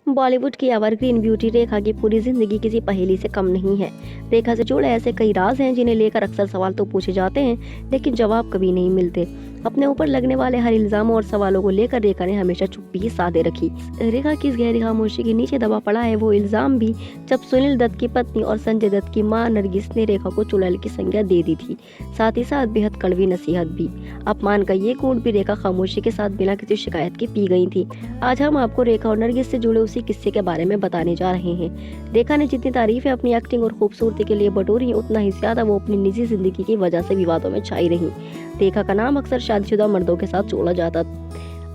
बॉलीवुड की evergreen beauty रेखा की पूरी जिंदगी किसी पहेली से कम नहीं है। रेखा से जुड़े ऐसे कई राज हैं जिन्हें लेकर अक्सर सवाल तो पूछे जाते हैं, लेकिन जवाब कभी नहीं मिलते। अपने ऊपर लगने वाले हर इल्जामों और सवालों को लेकर रेखा ने हमेशा चुप्पी ही साधे रखी। रेखा की इस गहरी खामोशी के नीचे दबा पड़ा है वो इल्जाम भी, जब सुनील दत्त की पत्नी और संजय दत्त की मां नरगिस ने रेखा को चुड़ैल की संज्ञा दे दी थी, साथ ही साथ बेहद कड़वी नसीहत भी। अपमान का ये कूट भी रेखा खामोशी के साथ बिना किसी शिकायत के पी गई थी। आज हम आपको रेखा और नरगिस से जुड़े उसी किस्से के बारे में बताने जा रहे हैं। रेखा ने जितनी तारीफें अपनी एक्टिंग और खूबसूरती के लिए बटोरी, उतना ही ज्यादा वो अपनी निजी जिंदगी की वजह से विवादों में छाई रही। रेखा का नाम अक्सर शादीशुदा मर्दों के साथ जोड़ा जाता।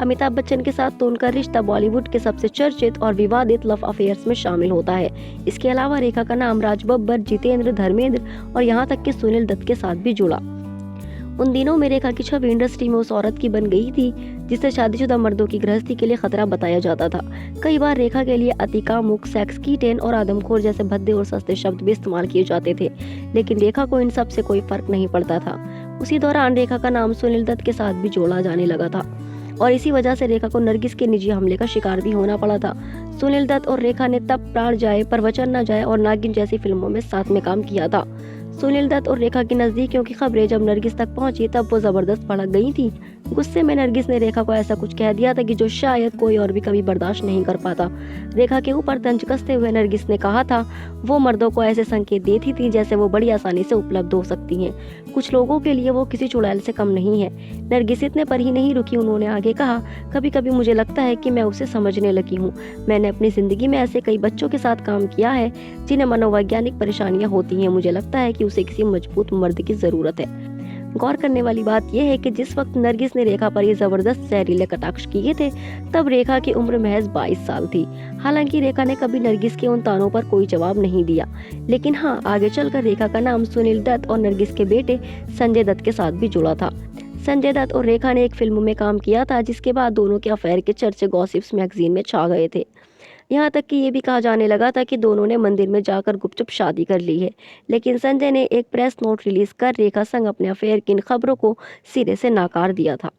अमिताभ बच्चन के साथ तो उनका रिश्ता बॉलीवुड के सबसे चर्चित और विवादित लव अफेयर्स में शामिल होता है। इसके अलावा रेखा का नाम राज बब्बर, जितेंद्र, धर्मेंद्र और यहाँ तक कि सुनील दत्त के साथ भी जुड़ा। उन दिनों में रेखा की छवि इंडस्ट्री में उस औरत की बन गई थी जिसे शादीशुदा मर्दों की गृहस्थी के लिए खतरा बताया जाता था। कई बार रेखा के लिए अतिकामुक, सेक्स कीटेन और आदमखोर जैसे भद्दे और सस्ते शब्द भी इस्तेमाल किए जाते थे, लेकिन रेखा को इन सब से कोई फर्क नहीं पड़ता था। उसी दौरान रेखा का नाम सुनील दत्त के साथ भी जोड़ा जाने लगा था और इसी वजह से रेखा को नरगिस के निजी हमले का शिकार भी होना पड़ा था। सुनील दत्त और रेखा ने तब प्राण जाए पर वचन न जाए और नागिन जैसी फिल्मों में साथ में काम किया था। सुनील दत्त और रेखा की नजदीकियों की खबरें जब नरगिस तक पहुंची तब वो जबरदस्त भड़क गई थी। गुस्से में नरगिस ने रेखा को ऐसा कुछ कह दिया था कि जो शायद कोई और भी कभी बर्दाश्त नहीं कर पाता। रेखा के ऊपर तंज कसते हुए नरगिस ने कहा था वो मर्दों को ऐसे संकेत देती थी जैसे वो बड़ी आसानी से उपलब्ध हो सकती हैं। कुछ लोगों के लिए वो किसी चुड़ैल से कम नहीं है। नरगिस इतने पर ही नहीं रुकी, उन्होंने आगे कहा, कभी कभी मुझे लगता है कि मैं उसे समझने लगी हूँ। मैंने अपनी जिंदगी में ऐसे कई बच्चों के साथ काम किया है जिन्हें मनोवैज्ञानिक परेशानियां होती हैं। मुझे लगता है कि उसे किसी मजबूत मर्द की जरूरत है। गौर करने वाली बात यह है कि जिस वक्त नरगिस ने रेखा पर ये जबरदस्त जहरीले कटाक्ष किए थे, तब रेखा की उम्र महज 22 साल थी। हालांकि रेखा ने कभी नरगिस के उन तानों पर कोई जवाब नहीं दिया, लेकिन हाँ, आगे चलकर रेखा का नाम सुनील दत्त और नरगिस के बेटे संजय दत्त के साथ भी जुड़ा था। संजय दत्त और रेखा ने एक फिल्म में काम किया था, जिसके बाद दोनों के अफेयर के चर्चे गॉसिप्स मैगजीन में छा गए थे। यहाँ तक कि ये भी कहा जाने लगा था कि दोनों ने मंदिर में जाकर गुपचुप शादी कर ली है, लेकिन संजय ने एक प्रेस नोट रिलीज कर रेखा संग अपने अफेयर की इन खबरों को सिरे से नकार दिया था।